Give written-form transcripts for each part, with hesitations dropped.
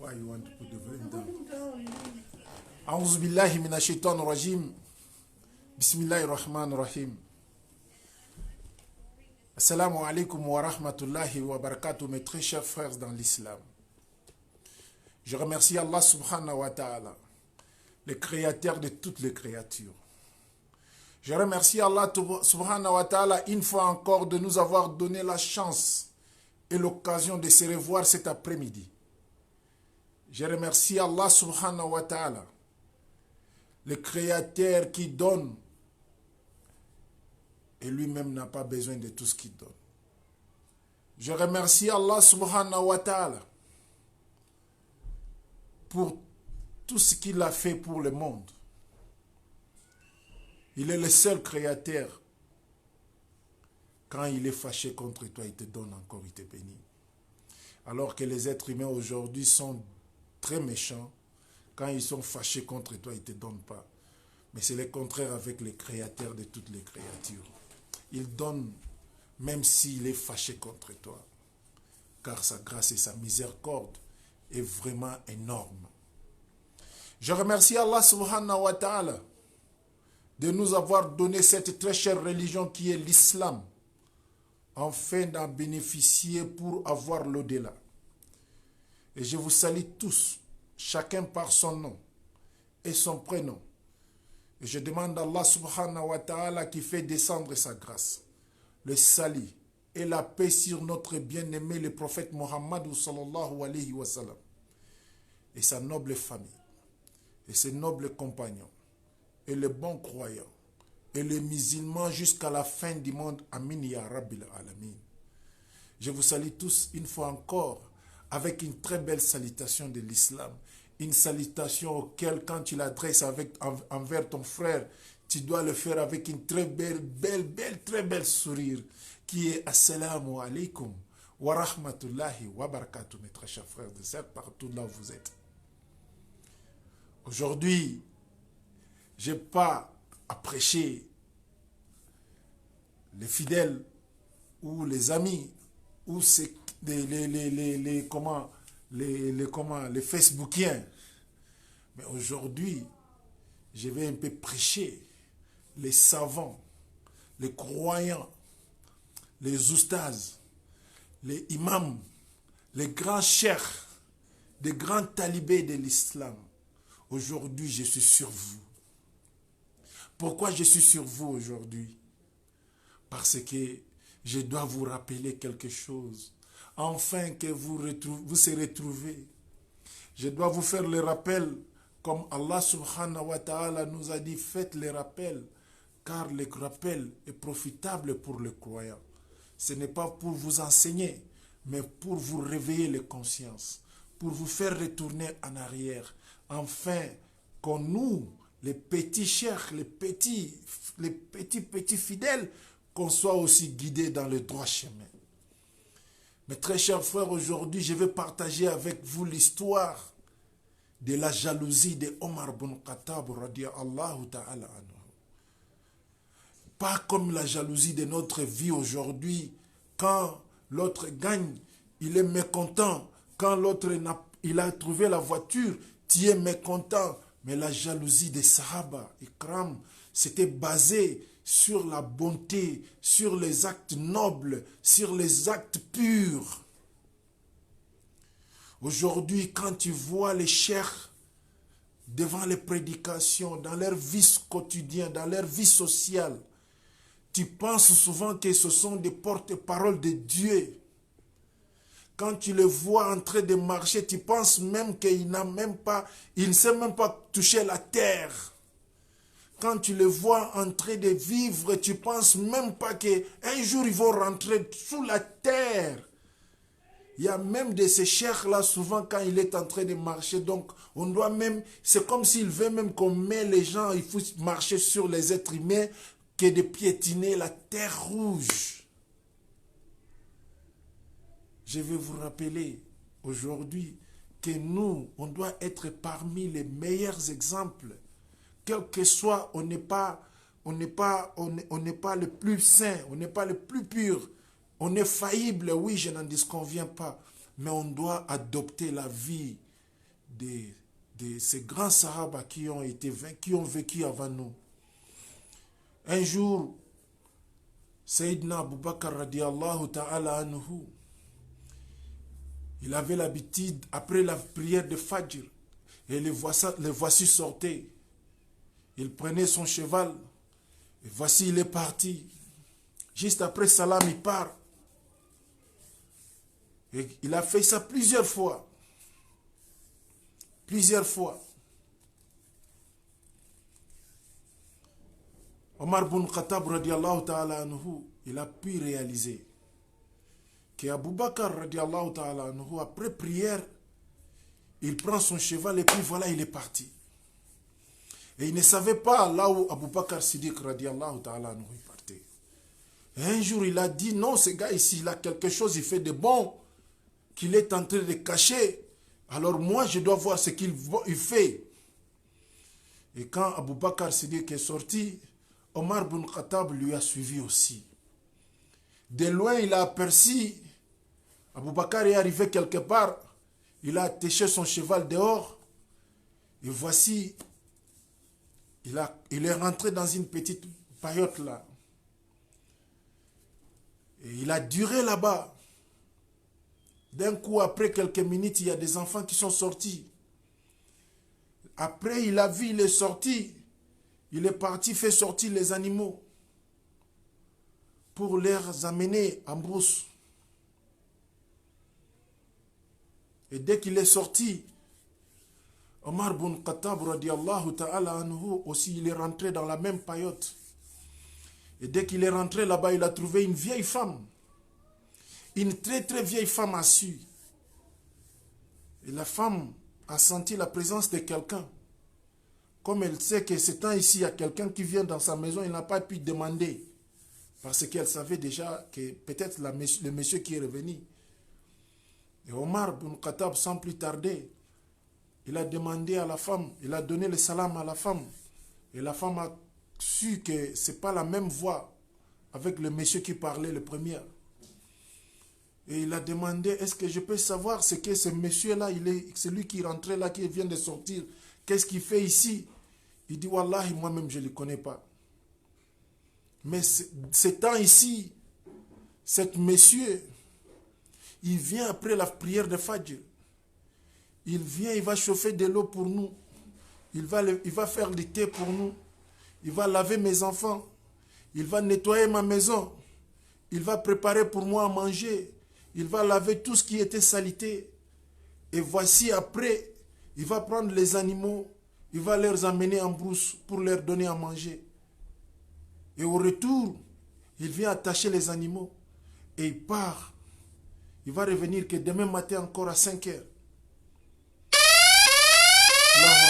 Why you want to put the volume down? A'udhu billahi minash shaitanir rajim. Bismillahir rahmanir rahim. Assalamu alaikum wa rahmatullahi wa barakatuh, mes très chers frères dans l'islam. Je remercie Allah subhanahu wa ta'ala, le créateur de toutes les créatures. Je remercie Allah subhanahu wa ta'ala une fois encore de nous avoir donné la chance et l'occasion de se revoir cet après-midi. Je remercie Allah subhanahu wa ta'ala, le créateur qui donne et lui-même n'a pas besoin de tout ce qu'il donne. Je remercie Allah subhanahu wa ta'ala pour tout ce qu'il a fait pour le monde. Il est le seul créateur. Quand il est fâché contre toi, il te donne encore, il te bénit. Alors que les êtres humains aujourd'hui sont très méchants. Quand ils sont fâchés contre toi, ils ne te donnent pas. Mais c'est le contraire avec le créateur de toutes les créatures. Il donne même s'il est fâché contre toi. Car sa grâce et sa miséricorde est vraiment énorme. Je remercie Allah subhanahu wa ta'ala de nous avoir donné cette très chère religion qui est l'islam, afin d'en bénéficier pour avoir l'au-delà. Et je vous salue tous, chacun par son nom et son prénom. Et je demande à Allah subhanahu wa ta'ala qui fait descendre sa grâce, le salut et la paix sur notre bien-aimé, le prophète Mohammed sallallahu alayhi wa sallam, et sa noble famille, et ses nobles compagnons, et les bons croyants, et les musulmans jusqu'à la fin du monde. Amin ya Rabbil Alamin. Je vous salue tous une fois encore avec une très belle salutation de l'islam. Une salutation auquel, quand tu l'adresses envers ton frère, tu dois le faire avec une très très belle sourire, qui est Assalamu alaikum wa rahmatullahi wa barakatuh, mes très chers frères et sœurs, partout là où vous êtes. Aujourd'hui, je n'ai pas à prêcher les fidèles ou les amis ou les Facebookiens. Mais aujourd'hui, je vais un peu prêcher les savants, les croyants, les oustas, les imams, les grands cheikhs, les grands talibés de l'islam. Aujourd'hui, je suis sur vous. Pourquoi je suis sur vous aujourd'hui? Parce que je dois vous rappeler quelque chose. Afin que vous se retrouvez. Je dois vous faire le rappel, comme Allah subhanahu wa ta'ala nous a dit, faites le rappel, car le rappel est profitable pour le croyant. Ce n'est pas pour vous enseigner, mais pour vous réveiller les consciences, pour vous faire retourner en arrière, afin qu'on nous, les petits chers, les petits fidèles, qu'on soit aussi guidés dans le droit chemin. Mes très chers frères, aujourd'hui, je vais partager avec vous l'histoire de la jalousie de Omar ibn Khattab radiyallahu ta'ala anhu. Pas comme la jalousie de notre vie aujourd'hui, quand l'autre gagne, il est mécontent. Quand l'autre il a trouvé la voiture, tu es mécontent. Mais la jalousie des Sahaba, Ikram, c'était basé sur la bonté, sur les actes nobles, sur les actes purs. Aujourd'hui, quand tu vois les cheikhs devant les prédications, dans leur vie quotidienne, dans leur vie sociale, tu penses souvent que ce sont des porte-paroles de Dieu. Quand tu les vois en train de marcher, tu penses même qu'il ne sait même pas toucher la terre. Quand tu les vois en train de vivre, tu penses même pas qu'un jour ils vont rentrer sous la terre. Il y a même de ces cheikhs-là, souvent quand il est en train de marcher, donc on doit même, c'est comme s'il veut même qu'on met les gens, il faut marcher sur les êtres humains, que de piétiner la terre rouge. Je vais vous rappeler aujourd'hui que nous, on doit être parmi les meilleurs exemples. Quel que soit, on n'est pas le plus saint, on n'est pas le plus pur. On est faillible, oui, je n'en disconviens pas. Mais on doit adopter la vie de ces grands Sahaba qui ont vécu avant nous. Un jour, Sayyidina Abu Bakr radiallahu ta'ala anhu, il avait l'habitude, après la prière de Fajr, et les voici sortaient. Il prenait son cheval, et voici il est parti. Juste après Salam, il part. Et il a fait ça plusieurs fois. Plusieurs fois. Omar ibn Khattab radiallahu ta'ala anhu, il a pu réaliser que Abu Bakr radiallahu ta'ala anhu, après prière, il prend son cheval et puis voilà, il est parti. Et il ne savait pas là où Abu Bakr Siddiq radiallahu ta'ala anhu partait. Et un jour, il a dit, non, ce gars ici, il a quelque chose, il fait de bon, qu'il est en train de cacher. Alors moi, je dois voir ce qu'il fait. Et quand Abu Bakr Siddiq est sorti, Omar ibn Khattab lui a suivi aussi. De loin, il a aperçu, Abu Bakr est arrivé quelque part, il a attaché son cheval dehors, et voici, il est rentré dans une petite paillote là. Et il a duré là-bas. D'un coup, après quelques minutes, il y a des enfants qui sont sortis. Après, il a vu, il est sorti. Il est parti faire sortir les animaux pour les amener en brousse. Et dès qu'il est sorti, Omar ibn Khattab radiallahu ta'ala anhu aussi, il est rentré dans la même paillote. Et dès qu'il est rentré là-bas, il a trouvé une vieille femme. Une très très vieille femme assise. Et la femme a senti la présence de quelqu'un. Comme elle sait que ce temps ici, il y a quelqu'un qui vient dans sa maison, il n'a pas pu demander. Parce qu'elle savait déjà que peut-être le monsieur qui est revenu. Et Omar ibn Khattab, sans plus tarder, il a demandé à la femme, il a donné le salam à la femme. Et la femme a su que ce n'est pas la même voix avec le monsieur qui parlait le premier. Et il a demandé, est-ce que je peux savoir ce que ce monsieur-là, c'est lui qui rentrait là, qui vient de sortir, qu'est-ce qu'il fait ici? Il dit, Wallahi, moi-même, je ne le connais pas. Mais ce temps ici, cet monsieur, il vient après la prière de Fajr. Il vient, il va chauffer de l'eau pour nous. Il va faire du thé pour nous. Il va laver mes enfants. Il va nettoyer ma maison. Il va préparer pour moi à manger. Il va laver tout ce qui était salité. Et voici après, il va prendre les animaux. Il va les amener en brousse pour leur donner à manger. Et au retour, il vient attacher les animaux. Et il part. Il va revenir que demain matin encore à 5 heures.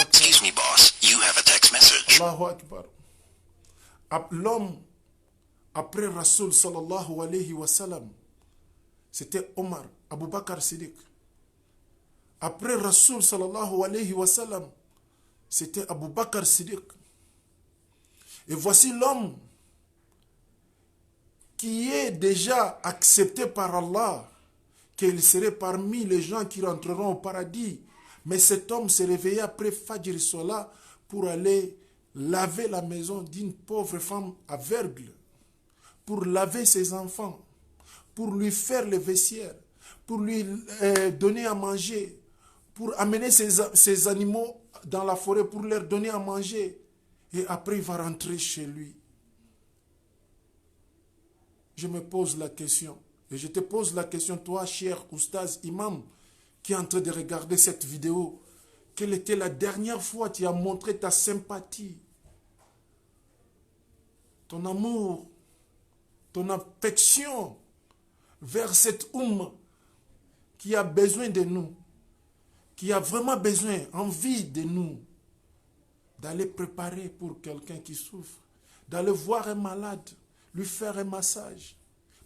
Excuse me, boss. You have a text message. Allahu Akbar. L'homme, après Rasoul sallallahu alayhi wa sallam, c'était Omar, Abu Bakr Siddiq. Après Rasoul sallallahu alayhi wa sallam, c'était Abu Bakr Siddiq. Et voici l'homme qui est déjà accepté par Allah, qu'il serait parmi les gens qui rentreront au paradis. Mais cet homme s'est réveillé après Fajr Sola pour aller laver la maison d'une pauvre femme aveugle, pour laver ses enfants, pour lui faire le vestiaire, pour lui donner à manger, pour amener ses animaux dans la forêt pour leur donner à manger. Et après, il va rentrer chez lui. Je me pose la question, et je te pose la question, toi, cher oustaz imam, qui est en train de regarder cette vidéo, quelle était la dernière fois que tu as montré ta sympathie, ton amour, ton affection vers cette qui a besoin de nous, qui a vraiment besoin, envie de nous, d'aller préparer pour quelqu'un qui souffre, d'aller voir un malade, lui faire un massage,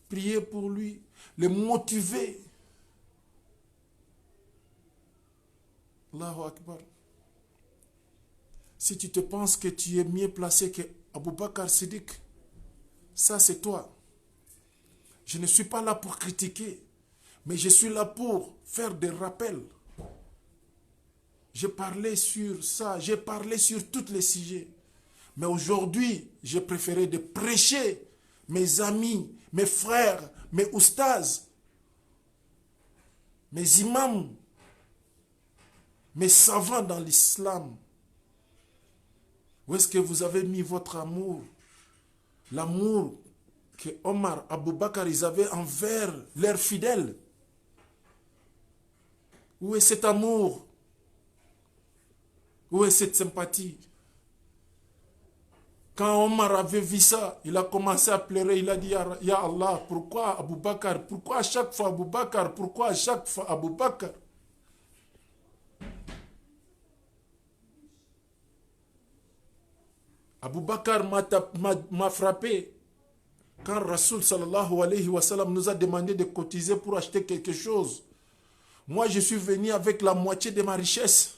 prier pour lui, le motiver. Allahu Akbar. Si tu te penses que tu es mieux placé que Abu Bakr Siddiq, ça c'est toi. Je ne suis pas là pour critiquer, mais je suis là pour faire des rappels. J'ai parlé sur ça, j'ai parlé sur tous les sujets. Mais aujourd'hui, j'ai préféré de prêcher mes amis, mes frères, mes oustas, mes imams, mes savants dans l'islam. Où est-ce que vous avez mis votre amour? L'amour que Omar, Abou Bakr, ils avaient envers leurs fidèles. Où est cet amour? Où est cette sympathie? Quand Omar avait vu ça, il a commencé à pleurer. Il a dit, Ya Allah, pourquoi Abou Bakr? Pourquoi à chaque fois Abou Bakr? Pourquoi à chaque fois Abou Bakr? Abou Bakr m'a frappé quand Rasoul sallallahu alayhi wa sallam nous a demandé de cotiser pour acheter quelque chose. Moi, je suis venu avec la moitié de ma richesse.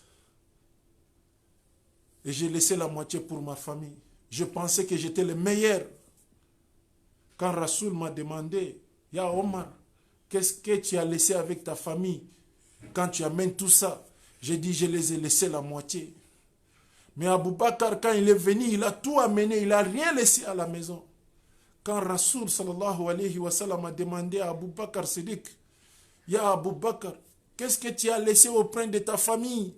Et j'ai laissé la moitié pour ma famille. Je pensais que j'étais le meilleur. Quand Rasoul m'a demandé, Ya Omar, qu'est-ce que tu as laissé avec ta famille quand tu amènes tout ça? J'ai dit, je les ai laissés la moitié. Mais Abou Bakr, quand il est venu, il a tout amené, il n'a rien laissé à la maison. Quand Rasoul sallallahu alayhi wa sallam a demandé à Abou Bakr Siddiq, Ya Abou Bakr, qu'est-ce que tu as laissé auprès de ta famille?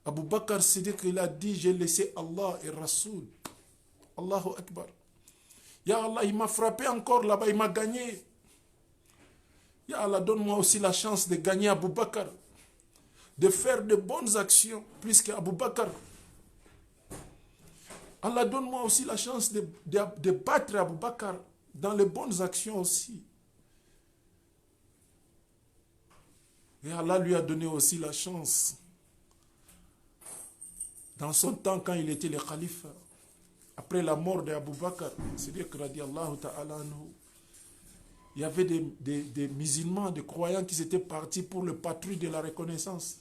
Abou Bakr Siddiq, il a dit, j'ai laissé Allah et Rasoul. Allahu Akbar. Ya Allah, il m'a frappé encore là-bas, il m'a gagné. Ya Allah, donne-moi aussi la chance de gagner Abou Bakr, de faire de bonnes actions plus qu'Abou Bakr. Allah, donne-moi aussi la chance de battre Abou Bakr dans les bonnes actions aussi. Et Allah lui a donné aussi la chance. Dans son temps, quand il était le calife, après la mort d'Abou Bakr, c'est-à-dire que radiallahu ta'ala anhu, il y avait des musulmans, des croyants qui étaient partis pour le patrouille de la reconnaissance.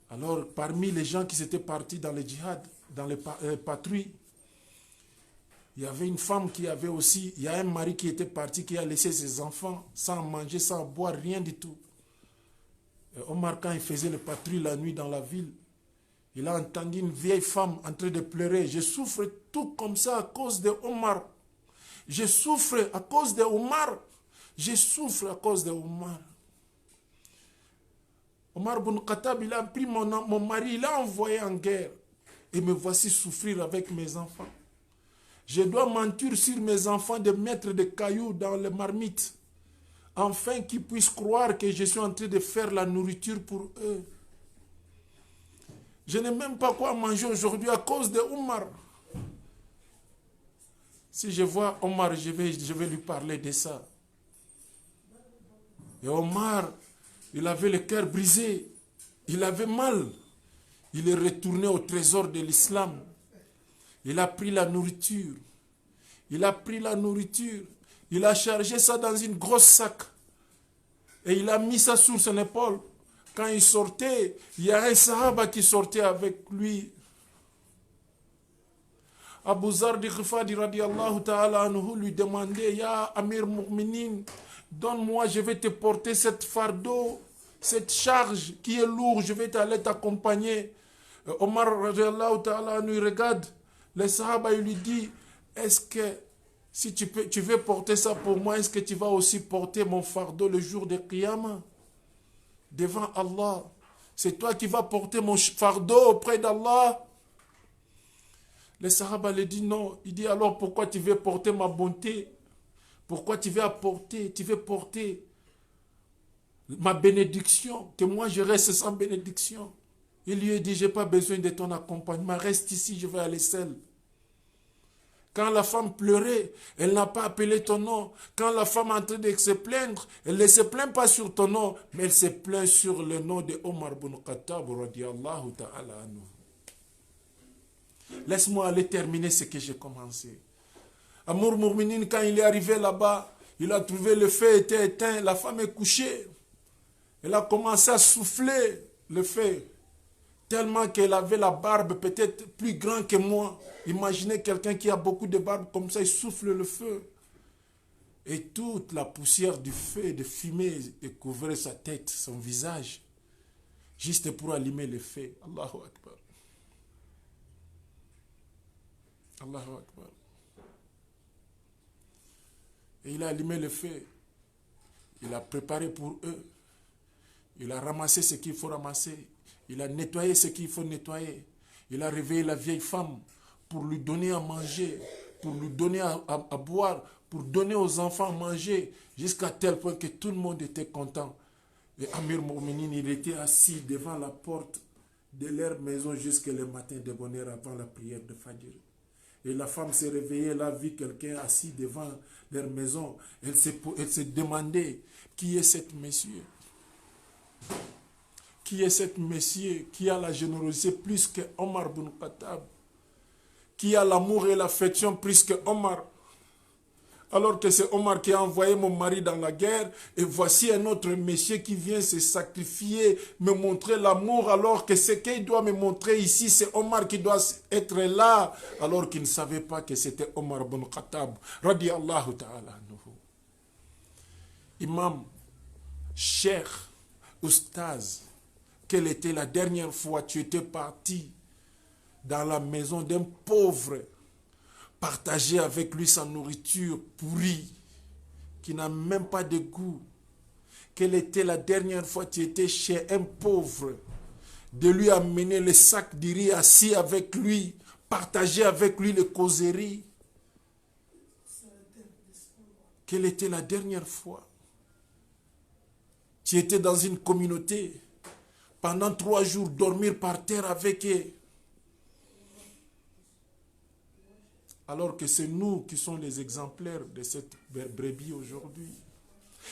Alors, parmi les gens qui étaient partis dans le djihad, dans les patrouilles, il y avait une femme qui avait aussi, il y a un mari qui était parti, qui a laissé ses enfants sans manger, sans boire, rien du tout. Et Omar, quand il faisait le patrouille la nuit dans la ville, il a entendu une vieille femme en train de pleurer. Je souffre tout comme ça à cause de Omar. Je souffre à cause de Omar. Je souffre à cause de Omar. Omar ibn Khattab, il a pris mon mari, il l'a envoyé en guerre. Et me voici souffrir avec mes enfants. Je dois mentir sur mes enfants de mettre des cailloux dans les marmites, afin qu'ils puissent croire que je suis en train de faire la nourriture pour eux. Je n'ai même pas quoi manger aujourd'hui à cause de Omar. Si je vois Omar, je vais lui parler de ça. Et Omar, il avait le cœur brisé. Il avait mal. Il est retourné au trésor de l'islam. Il a pris la nourriture. Il a pris la nourriture. Il a chargé ça dans une grosse sac. Et il a mis ça sur son épaule. Quand il sortait, il y a un sahaba qui sortait avec lui. Abu Zar di Ghifari radiallahu ta'ala anhu lui demandait, Ya Amir Mu'minin, donne-moi, je vais te porter cette fardeau, cette charge qui est lourde, je vais aller t'accompagner. Omar radiallahu ta'ala anhu regarde, le sahaba il lui dit, est-ce que si tu veux porter ça pour moi, est-ce que tu vas aussi porter mon fardeau le jour de Qiyamah? Devant Allah, c'est toi qui vas porter mon fardeau auprès d'Allah. Le Sahaba lui dit non. Il dit alors pourquoi tu veux porter ma bonté? Pourquoi tu veux porter ma bénédiction? Que moi je reste sans bénédiction. Il lui a dit, je n'ai pas besoin de ton accompagnement. Reste ici, je vais aller seul. Quand la femme pleurait, elle n'a pas appelé ton nom. Quand la femme est en train de se plaindre, elle ne se plaint pas sur ton nom, mais elle se plaint sur le nom de Omar ibn Khattab radiyallahu ta'ala anhu. Laisse-moi aller terminer ce que j'ai commencé. Amour Mourminine, quand il est arrivé là-bas, il a trouvé le feu était éteint, la femme est couchée. Elle a commencé à souffler le feu. Tellement qu'elle avait la barbe peut-être plus grande que moi. Imaginez quelqu'un qui a beaucoup de barbe comme ça, il souffle le feu. Et toute la poussière du feu et de fumée couvrait sa tête, son visage. juste pour allumer le feu. Allahu Akbar. Allahu Akbar. Et il a allumé le feu. Il a préparé pour eux. Il a ramassé ce qu'il faut ramasser. Il a nettoyé ce qu'il faut nettoyer. Il a réveillé la vieille femme pour lui donner à manger, pour lui donner à boire, pour donner aux enfants à manger, jusqu'à tel point que tout le monde était content. Et Amir Mouminin, il était assis devant la porte de leur maison jusqu'à le matin de bonheur avant la prière de Fajr. Et la femme s'est réveillée, elle a vu quelqu'un assis devant leur maison. Elle s'est demandé, qui est cet monsieur? Qui est cet monsieur qui a la générosité plus que Omar ibn Khattab? Qui a l'amour et l'affection plus que Omar? Alors que c'est Omar qui a envoyé mon mari dans la guerre, et voici un autre monsieur qui vient se sacrifier, me montrer l'amour, alors que ce qu'il doit me montrer ici, c'est Omar qui doit être là, alors qu'il ne savait pas que c'était Omar ibn Khattab, radiyallahu ta'ala anhu. Imam, cheikh, oustaz, quelle était la dernière fois tu étais parti dans la maison d'un pauvre, partager avec lui sa nourriture pourrie, qui n'a même pas de goût? Quelle était la dernière fois que tu étais chez un pauvre, de lui amener le sac de riz, assis avec lui, partager avec lui les causeries? Quelle était la dernière fois? Tu étais dans une communauté, pendant 3 jours, dormir par terre avec eux. Alors que c'est nous qui sommes les exemplaires de cette brebis aujourd'hui.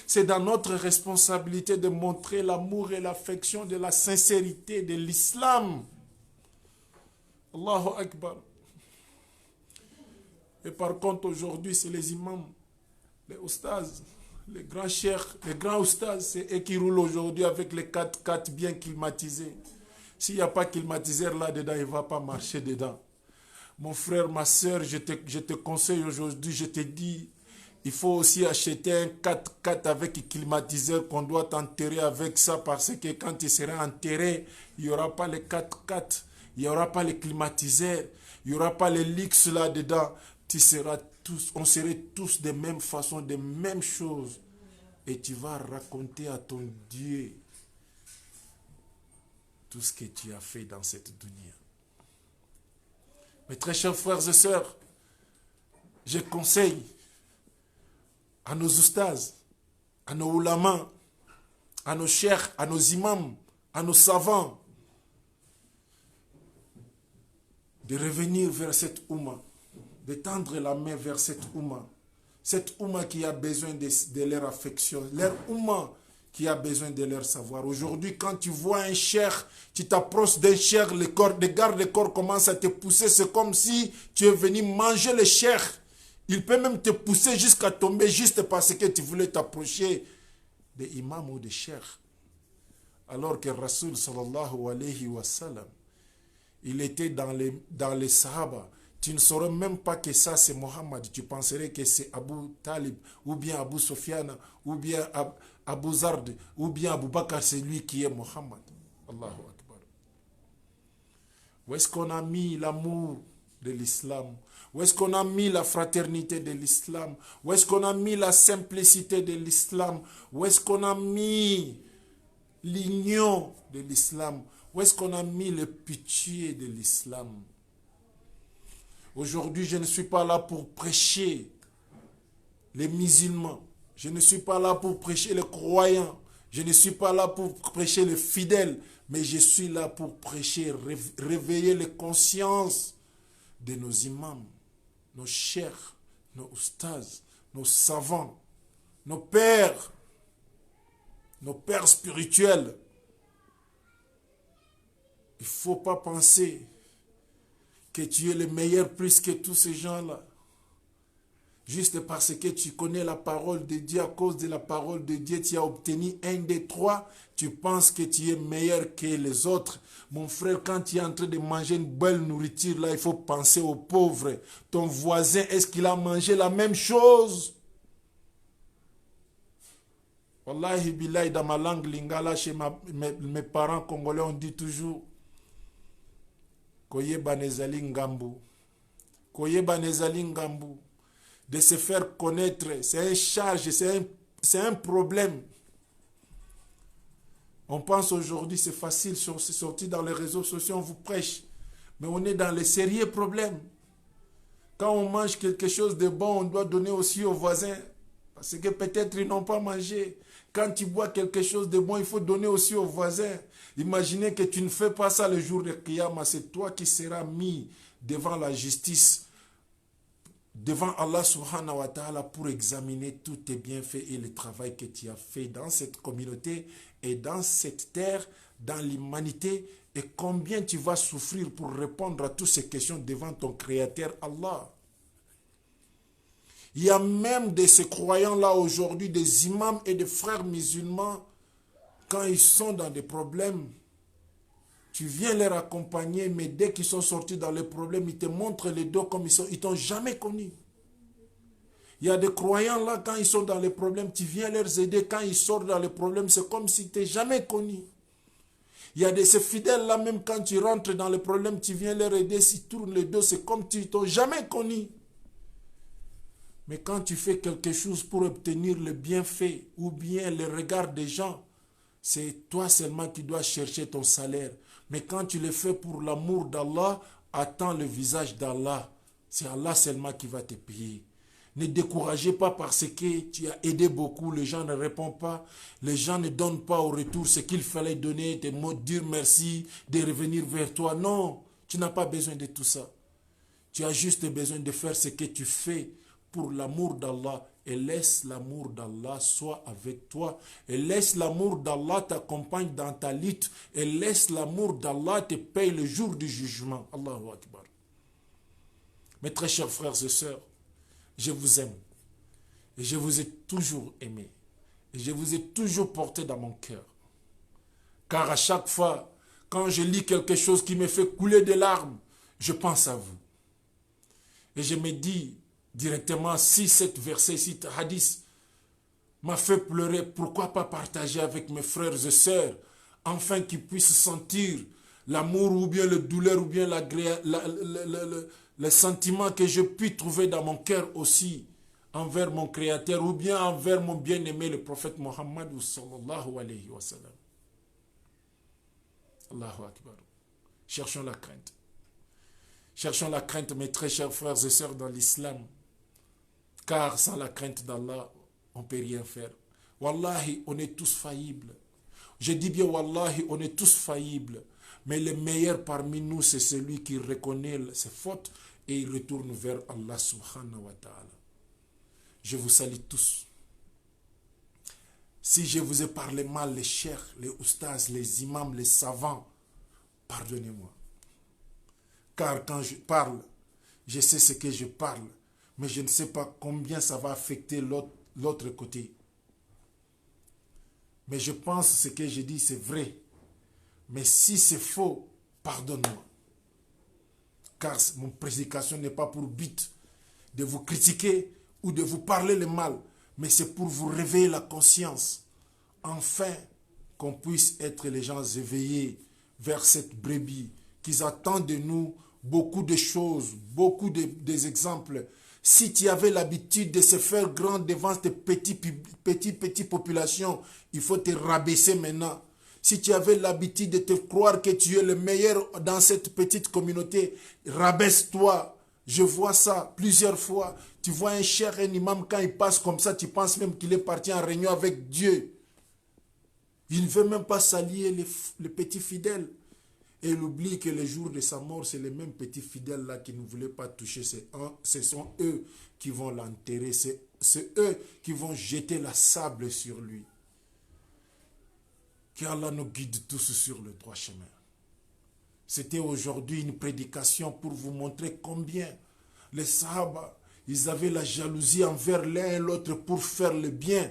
C'est dans notre responsabilité de montrer l'amour et l'affection de la sincérité de l'islam. Allahu Akbar. Et par contre, aujourd'hui, c'est les imams, les oustas, les grands cheikhs, les grands oustas, c'est eux qui roulent aujourd'hui avec les 4x4 bien climatisés. S'il n'y a pas climatiseur là-dedans, il ne va pas marcher dedans. Mon frère, ma soeur, je te conseille aujourd'hui, je te dis, il faut aussi acheter un 4x4 avec climatiseur qu'on doit t'enterrer avec ça, parce que quand il sera enterré, il n'y aura pas les 4x4, il n'y aura pas les climatiseurs, il n'y aura pas les luxe là-dedans. On serait tous de même façon, de même chose. Et tu vas raconter à ton Dieu tout ce que tu as fait dans cette dunya. Mes très chers frères et sœurs, je conseille à nos oustas, à nos ulamas, à nos cheikhs, à nos imams, à nos savants, de revenir vers cette oumma, de tendre la main vers cette oumma qui a besoin de leur affection, leur oumma qui a besoin de leur savoir. Aujourd'hui, quand tu vois un cheikh, tu t'approches d'un cheikh, les gardes de corps commencent à te pousser, c'est comme si tu es venu manger le cheikh. Il peut même te pousser jusqu'à tomber juste parce que tu voulais t'approcher de imam ou de cheikh. Alors que Rasoul sallallahu alayhi wa sallam, il était dans les sahaba. Tu ne saurais même pas que ça c'est Mohammed. Tu penserais que c'est Abu Talib, ou bien Abu Sufyan, ou bien Abu Zard, ou bien Abu Bakr, c'est lui qui est Mohammed. Allahu Akbar. Où est-ce qu'on a mis l'amour de l'islam? Où est-ce qu'on a mis la fraternité de l'islam? Où est-ce qu'on a mis la simplicité de l'islam? Où est-ce qu'on a mis l'union de l'islam? Où est-ce qu'on a mis le pitié de l'islam? Aujourd'hui, je ne suis pas là pour prêcher les musulmans. Je ne suis pas là pour prêcher les croyants. Je ne suis pas là pour prêcher les fidèles. Mais je suis là pour prêcher, réveiller les consciences de nos imams, nos cheikhs, nos oustas, nos savants, nos pères spirituels. Il ne faut pas penser que tu es le meilleur plus que tous ces gens-là. Juste parce que tu connais la parole de Dieu, à cause de la parole de Dieu, tu as obtenu 1 des 3, tu penses que tu es meilleur que les autres. Mon frère, quand tu es en train de manger une belle nourriture, là, il faut penser aux pauvres. Ton voisin, est-ce qu'il a mangé la même chose? Wallahi billahi, dans ma langue lingala, chez mes parents congolais, on dit toujours Koyeba nezali ngambu. Koyeba nezali ngambu. De se faire connaître, c'est un charge, c'est un problème. On pense aujourd'hui, c'est facile, c'est sorti dans les réseaux sociaux, on vous prêche. Mais on est dans les sérieux problèmes. Quand on mange quelque chose de bon, on doit donner aussi aux voisins. Parce que peut-être ils n'ont pas mangé. Quand tu bois quelque chose de bon, il faut donner aussi aux voisins. Imaginez que tu ne fais pas ça le jour de Qiyamah. C'est toi qui seras mis devant la justice, devant Allah subhanahu wa ta'ala, pour examiner tous tes bienfaits et le travail que tu as fait dans cette communauté et dans cette terre, dans l'humanité, et combien tu vas souffrir pour répondre à toutes ces questions devant ton Créateur Allah. Il y a même de ces croyants-là aujourd'hui, des imams et des frères musulmans, quand ils sont dans des problèmes, tu viens les accompagner, mais dès qu'ils sont sortis dans les problèmes, ils te montrent les dos comme ils sont. Ils ne t'ont jamais connu. Il y a des croyants là, quand ils sont dans les problèmes, tu viens les aider. Quand ils sortent dans les problèmes, c'est comme si tu n'es jamais connu. Il y a de ces fidèles là, même quand tu rentres dans les problèmes, tu viens les aider. S'ils tournent les dos, c'est comme si tu ne t'ont jamais connu. Mais quand tu fais quelque chose pour obtenir le bienfait ou bien le regard des gens, c'est toi seulement qui dois chercher ton salaire. Mais quand tu le fais pour l'amour d'Allah, attends le visage d'Allah. C'est Allah seulement qui va te payer. Ne découragez pas parce que tu as aidé beaucoup, les gens ne répondent pas, les gens ne donnent pas au retour ce qu'il fallait donner, te dire merci, de revenir vers toi. Non, tu n'as pas besoin de tout ça. Tu as juste besoin de faire ce que tu fais pour l'amour d'Allah, et laisse l'amour d'Allah soit avec toi, et laisse l'amour d'Allah t'accompagne dans ta lutte, et laisse l'amour d'Allah te paye le jour du jugement. Allahu Akbar. Mes très chers frères et sœurs, je vous aime, et je vous ai toujours aimé, et je vous ai toujours porté dans mon cœur, car à chaque fois, quand je lis quelque chose qui me fait couler des larmes, je pense à vous, et je me dis, directement, si cet verset, si ce hadith m'a fait pleurer, pourquoi pas partager avec mes frères et sœurs, afin qu'ils puissent sentir l'amour ou bien la douleur ou bien le sentiment que je puis trouver dans mon cœur aussi envers mon Créateur ou bien envers mon bien-aimé, le prophète Mohammed sallallahu alayhi wa sallam. Allahu Akbar. Cherchons la crainte. Cherchons la crainte, mes très chers frères et sœurs dans l'islam. Car sans la crainte d'Allah, on ne peut rien faire. Wallahi, on est tous faillibles. Je dis bien Wallahi, on est tous faillibles. Mais le meilleur parmi nous, c'est celui qui reconnaît ses fautes et il retourne vers Allah subhanahu wa ta'ala. Je vous salue tous. Si je vous ai parlé mal, les cheikhs, les oustas, les imams, les savants, pardonnez-moi. Car quand je parle, je sais ce que je parle. Mais je ne sais pas combien ça va affecter l'autre côté. Mais je pense que ce que je dis, c'est vrai. Mais si c'est faux, pardonne-moi. Car mon prédication n'est pas pour but de vous critiquer ou de vous parler le mal, mais c'est pour vous réveiller la conscience. Enfin, qu'on puisse être les gens éveillés vers cette brebis, qu'ils attendent de nous beaucoup de choses, beaucoup des exemples. Si tu avais l'habitude de se faire grand devant tes petites populations, il faut te rabaisser maintenant. Si tu avais l'habitude de te croire que tu es le meilleur dans cette petite communauté, rabaisse-toi. Je vois ça plusieurs fois. Tu vois un cheikh, un imam, quand il passe comme ça, tu penses même qu'il est parti en réunion avec Dieu. Il ne veut même pas s'allier les petits fidèles. Et il oublie que le jour de sa mort, c'est les mêmes petits fidèles-là qui ne voulaient pas toucher. Ce sont eux qui vont l'enterrer. C'est eux qui vont jeter la sable sur lui. Qu'Allah nous guide tous sur le droit chemin. C'était aujourd'hui une prédication pour vous montrer combien les Sahaba, ils avaient la jalousie envers l'un et l'autre pour faire le bien.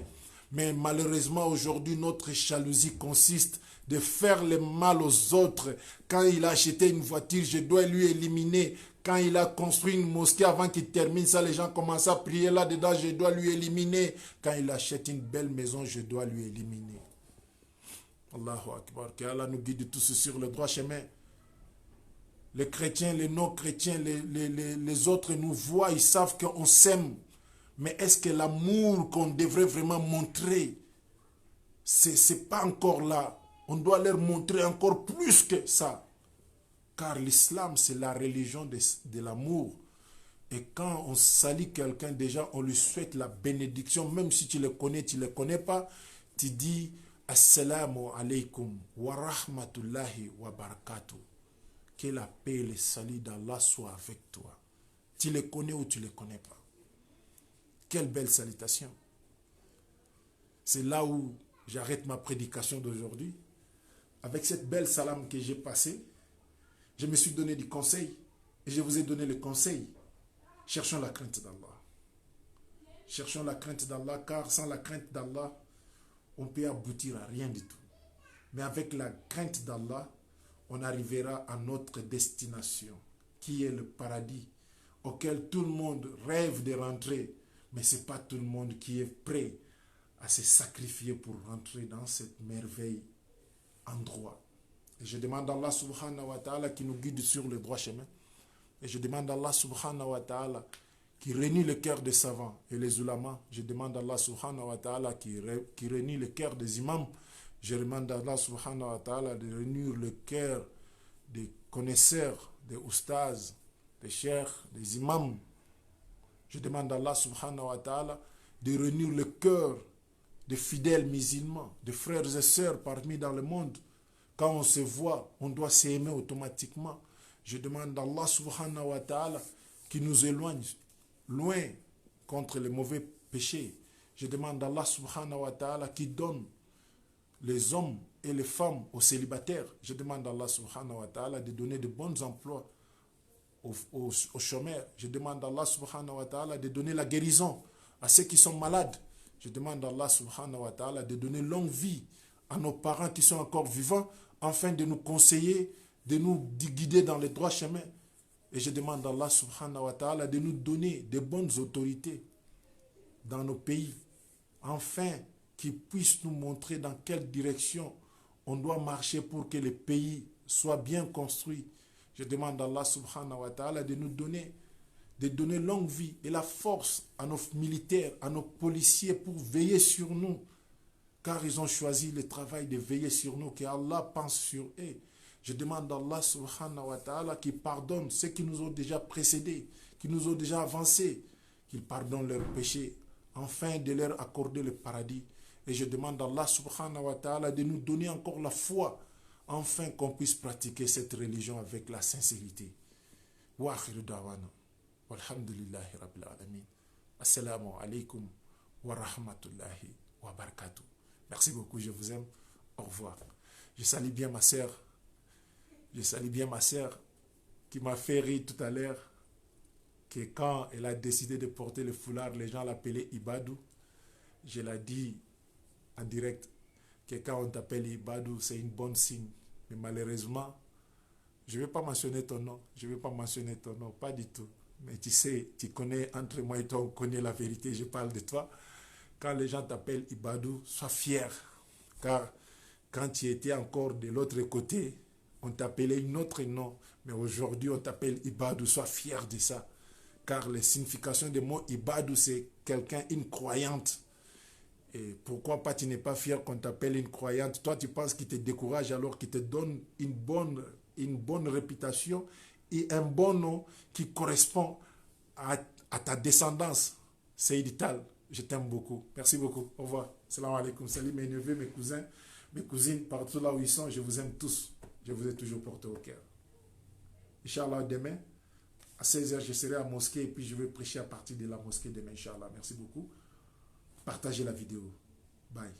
Mais malheureusement, aujourd'hui, notre jalousie consiste de faire le mal aux autres. Quand il a acheté une voiture, je dois lui éliminer. Quand il a construit une mosquée, avant qu'il termine ça, les gens commencent à prier là-dedans, je dois lui éliminer. Quand il achète une belle maison, je dois lui éliminer. Allahu Akbar. Que Allah nous guide tous sur le droit chemin. Les chrétiens, les non-chrétiens, les autres nous voient, ils savent qu'on s'aime. Mais est-ce que l'amour qu'on devrait vraiment montrer, c'est pas encore là. On doit leur montrer encore plus que ça. Car l'islam, c'est la religion de l'amour. Et quand on salit quelqu'un, déjà, on lui souhaite la bénédiction. Même si tu le connais, tu ne le connais pas, tu dis « Assalamu alaikum wa rahmatullahi wa barakatuh ». Que la paix et le salut d'Allah soient avec toi. Tu le connais ou tu ne le connais pas. Quelle belle salutation. C'est là où j'arrête ma prédication d'aujourd'hui. Avec cette belle salam que j'ai passée, je me suis donné du conseil et je vous ai donné le conseil. Cherchons la crainte d'Allah. Cherchons la crainte d'Allah, car sans la crainte d'Allah, on peut aboutir à rien du tout. Mais avec la crainte d'Allah, on arrivera à notre destination, qui est le paradis, auquel tout le monde rêve de rentrer, mais ce n'est pas tout le monde qui est prêt à se sacrifier pour rentrer dans cette merveille endroit. Et je demande à Allah subhanahu wa ta'ala qui nous guide sur le droit chemin. Et je demande à Allah subhanahu wa ta'ala qui réunit le cœur des savants et les ulamas. Je demande à Allah subhanahu wa ta'ala qui réunit le cœur des imams. Je demande à Allah subhanahu wa ta'ala de réunir le cœur des connaisseurs, des oustas, des cheikhs, des imams. Je demande à Allah subhanahu wa ta'ala de réunir le cœur des fidèles musulmans, des frères et sœurs parmi dans le monde. Quand on se voit, on doit s'aimer automatiquement. Je demande à Allah subhanahu wa ta'ala qui nous éloigne loin contre les mauvais péchés. Je demande à Allah subhanahu wa ta'ala qui donne les hommes et les femmes aux célibataires. Je demande à Allah subhanahu wa ta'ala de donner de bons emplois aux chômeurs. Je demande à Allah subhanahu wa ta'ala de donner la guérison à ceux qui sont malades. Je demande à Allah subhanahu wa ta'ala de donner longue vie à nos parents qui sont encore vivants, afin de nous conseiller, de nous guider dans les droits chemins. Et je demande à Allah subhanahu wa ta'ala de nous donner de bonnes autorités dans nos pays, afin qu'ils puissent nous montrer dans quelle direction on doit marcher pour que le pays soit bien construit. Je demande à Allah subhanahu wa ta'ala de nous donner longue vie et la force à nos militaires, à nos policiers pour veiller sur nous. Car ils ont choisi le travail de veiller sur nous, qu'Allah pense sur eux. Je demande à Allah subhanahu wa ta'ala qui pardonne ceux qui nous ont déjà précédés, qui nous ont déjà avancés, qu'il pardonne leurs péchés, afin de leur accorder le paradis. Et je demande à Allah subhanahu wa ta'ala de nous donner encore la foi, afin qu'on puisse pratiquer cette religion avec la sincérité. Wa akhiru da'wana. Walhamdulillahi rabbil alamin. Assalamu alaikum wa rahmatullahi wa barakatuh. Merci beaucoup, je vous aime. Au revoir. Je salue bien ma sœur. Je salue bien ma sœur qui m'a fait rire tout à l'heure, que quand elle a décidé de porter le foulard, les gens l'appelaient Ibadou. Je l'ai dit en direct que quand on t'appelle Ibadou, c'est une bonne signe. Mais malheureusement, je ne vais pas mentionner ton nom. Je ne vais pas mentionner ton nom, pas du tout. Mais tu sais, tu connais, entre moi et toi, on connaît la vérité, je parle de toi. Quand les gens t'appellent Ibadou, sois fier. Car quand tu étais encore de l'autre côté, on t'appelait un autre nom. Mais aujourd'hui, on t'appelle Ibadou, sois fier de ça. Car la signification du mot Ibadou, c'est quelqu'un, une croyante. Et pourquoi pas tu n'es pas fier qu'on t'appelle une croyante? Toi, tu penses qu'il te décourage alors qu'il te donne une bonne réputation et un bon nom qui correspond à ta descendance. Seydi Tal, je t'aime beaucoup. Merci beaucoup. Au revoir. Salam alaikum. Salut mes neveux, mes cousins, mes cousines, partout là où ils sont. Je vous aime tous. Je vous ai toujours porté au cœur. Inch'Allah, demain, à 16h, je serai à la mosquée et puis je vais prêcher à partir de la mosquée demain, Inch'Allah. Merci beaucoup. Partagez la vidéo. Bye.